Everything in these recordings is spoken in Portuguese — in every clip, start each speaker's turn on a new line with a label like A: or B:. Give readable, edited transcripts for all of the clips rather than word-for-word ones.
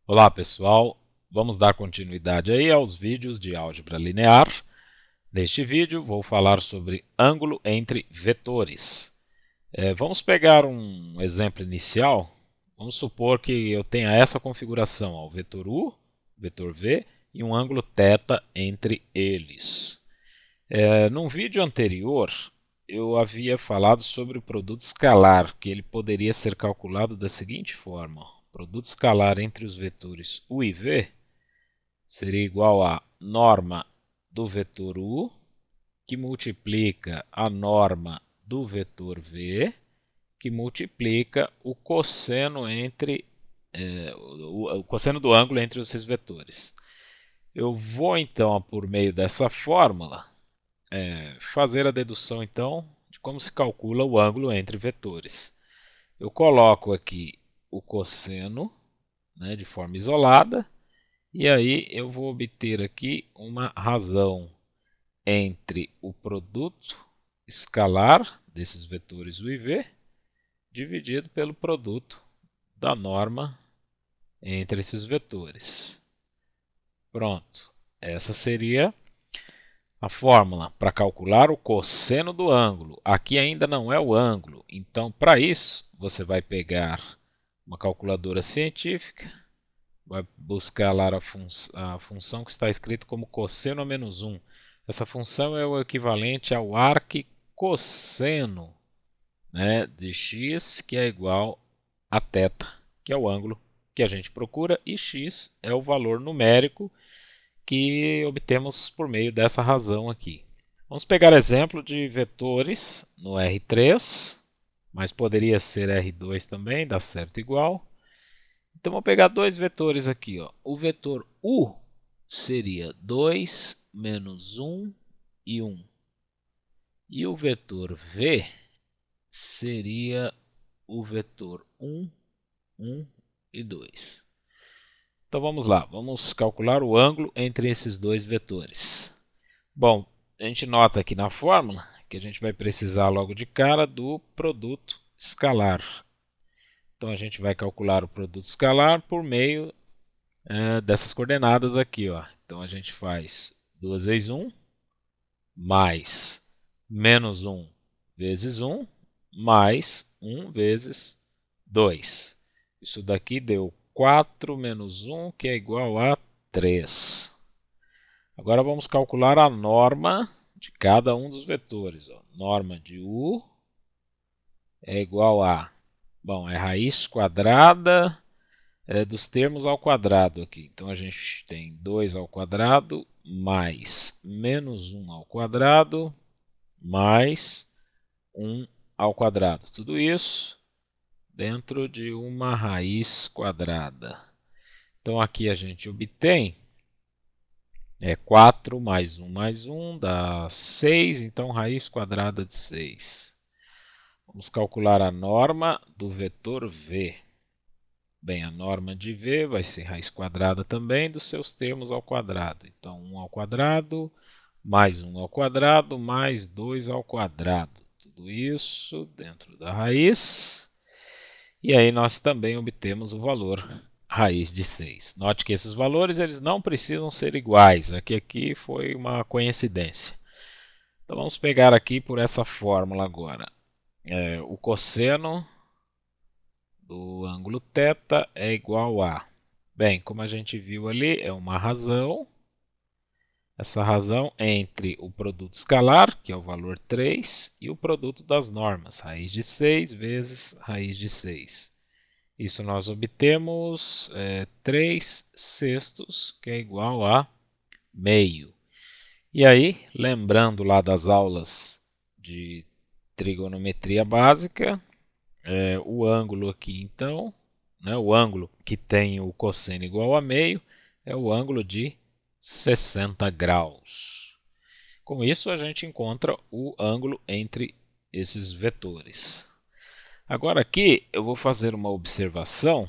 A: Olá pessoal, vamos dar continuidade aí aos vídeos de álgebra linear. Neste vídeo vou falar sobre ângulo entre vetores. Vamos pegar um exemplo inicial. Vamos supor que eu tenha essa configuração, o vetor u, vetor v e um ângulo θ entre eles. Num vídeo anterior eu havia falado sobre o produto escalar, que ele poderia ser calculado da seguinte forma. O produto escalar entre os vetores u e v seria igual a norma do vetor u, que multiplica a norma do vetor v, que multiplica o cosseno o cosseno do ângulo entre esses vetores. Eu vou então, por meio dessa fórmula, fazer a dedução então de como se calcula o ângulo entre vetores. Eu coloco aqui o cosseno, né, de forma isolada, e aí eu vou obter aqui uma razão entre o produto escalar desses vetores u e v dividido pelo produto da norma entre esses vetores. Pronto, essa seria a fórmula para calcular o cosseno do ângulo. Aqui ainda não é o ângulo, então para isso você vai pegar uma calculadora científica, vai buscar lá a função que está escrita como cosseno a menos 1. Essa função é o equivalente ao arquicosseno, né, de x, que é igual a θ, que é o ângulo que a gente procura, e x é o valor numérico que obtemos por meio dessa razão aqui. Vamos pegar exemplo de vetores no R3, mas poderia ser R2 também, dá certo igual. Então, vou pegar dois vetores aqui. Ó. O vetor U seria 2 menos 1 e 1. E o vetor V seria o vetor 1, 1 e 2. Então, vamos lá. Vamos calcular o ângulo entre esses dois vetores. Bom, a gente nota aqui na fórmula que a gente vai precisar logo de cara do produto escalar. Então, a gente vai calcular o produto escalar por meio dessas coordenadas aqui. Ó. Então, a gente faz 2 vezes 1, mais menos 1 vezes 1, mais 1 vezes 2. Isso daqui deu 4 menos 1, que é igual a 3. Agora vamos calcular a norma de cada um dos vetores. Ó. Norma de u é igual a, bom, é raiz quadrada dos termos ao quadrado aqui. Então a gente tem 2 ao quadrado mais menos 1 ao quadrado mais 1 ao quadrado. Tudo isso dentro de uma raiz quadrada. Então aqui a gente obtém 4 mais 1 dá 6, então raiz quadrada de 6. Vamos calcular a norma do vetor v. Bem, a norma de v vai ser raiz quadrada também dos seus termos ao quadrado. Então, 1 ao quadrado, mais 1 ao quadrado, mais 2 ao quadrado. Tudo isso dentro da raiz. E aí nós também obtemos o valor raiz de 6. Note que esses valores eles não precisam ser iguais. Aqui foi uma coincidência. Então, vamos pegar aqui por essa fórmula agora. O cosseno do ângulo θ é igual a... Bem, como a gente viu ali, é uma razão. Essa razão entre o produto escalar, que é o valor 3, e o produto das normas, raiz de 6 vezes raiz de 6. Isso nós obtemos 3 sextos, que é igual a meio. E aí, lembrando lá das aulas de trigonometria básica, o ângulo aqui então, né, o ângulo que tem o cosseno igual a meio, é o ângulo de 60 graus. Com isso, a gente encontra o ângulo entre esses vetores. Agora aqui eu vou fazer uma observação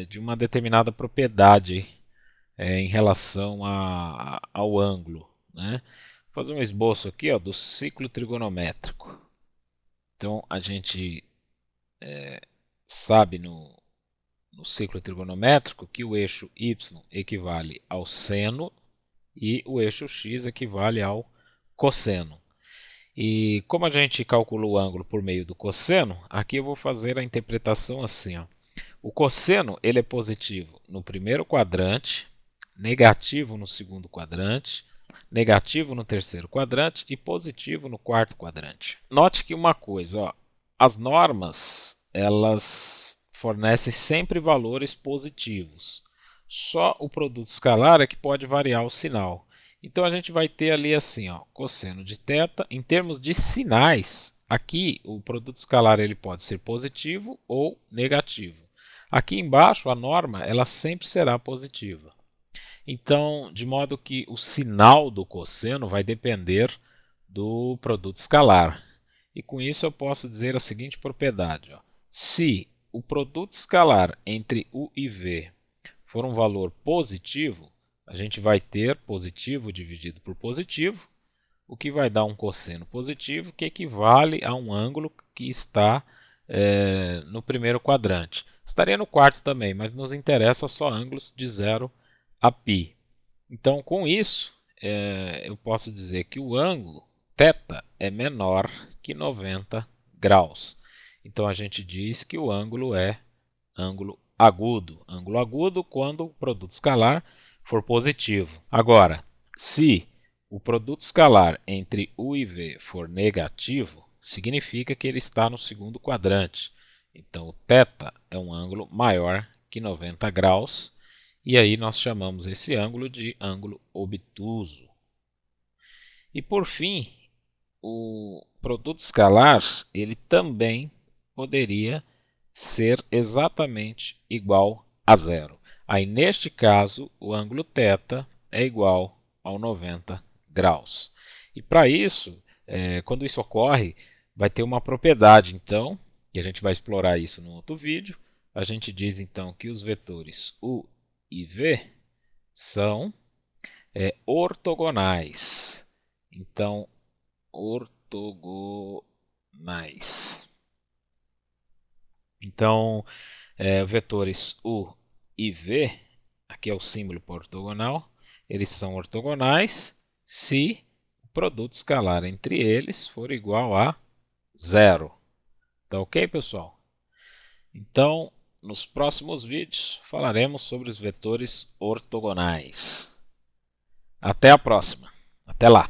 A: de uma determinada propriedade em relação ao ângulo. Né? Vou fazer um esboço aqui do ciclo no ciclo trigonométrico que o eixo y equivale ao seno e o eixo x equivale ao cosseno. E como a gente calcula o ângulo por meio do cosseno, aqui eu vou fazer a interpretação assim, ó. O cosseno ele é positivo no primeiro quadrante, negativo no segundo quadrante, negativo no terceiro quadrante e positivo no quarto quadrante. Note que uma coisa, ó, as normas elas fornecem sempre valores positivos. Só o produto escalar é que pode variar o sinal. Então a gente vai ter ali assim, ó, cosseno de θ. Em termos de sinais, aqui o produto escalar ele pode ser positivo ou negativo. Aqui embaixo a norma ela sempre será positiva. Então, de modo que o sinal do cosseno vai depender do produto escalar. E com isso eu posso dizer a seguinte propriedade, ó. Se o produto escalar entre u e v for um valor positivo, a gente vai ter positivo dividido por positivo, o que vai dar um cosseno positivo, que equivale a um ângulo que está no primeiro quadrante. Estaria no quarto também, mas nos interessa só ângulos de 0 a π. Então, com isso, eu posso dizer que o ângulo θ é menor que 90 graus. Então, a gente diz que o ângulo é ângulo agudo. Ângulo agudo quando o produto escalar for positivo. Agora, se o produto escalar entre u e v for negativo, significa que ele está no segundo quadrante. Então, o θ é um ângulo maior que 90 graus. E aí nós chamamos esse ângulo de ângulo obtuso. E por fim, o produto escalar ele também poderia ser exatamente igual a zero. Aí neste caso, o ângulo θ é igual ao 90 graus. E para isso, quando isso ocorre, vai ter uma propriedade, então, que a gente vai explorar isso no outro vídeo. A gente diz então que os vetores u e v são ortogonais. Então, ortogonais. Então, vetores u e v, aqui é o símbolo para ortogonal, eles são ortogonais se o produto escalar entre eles for igual a zero. Tá ok, pessoal? Então, nos próximos vídeos falaremos sobre os vetores ortogonais. Até a próxima. Até lá!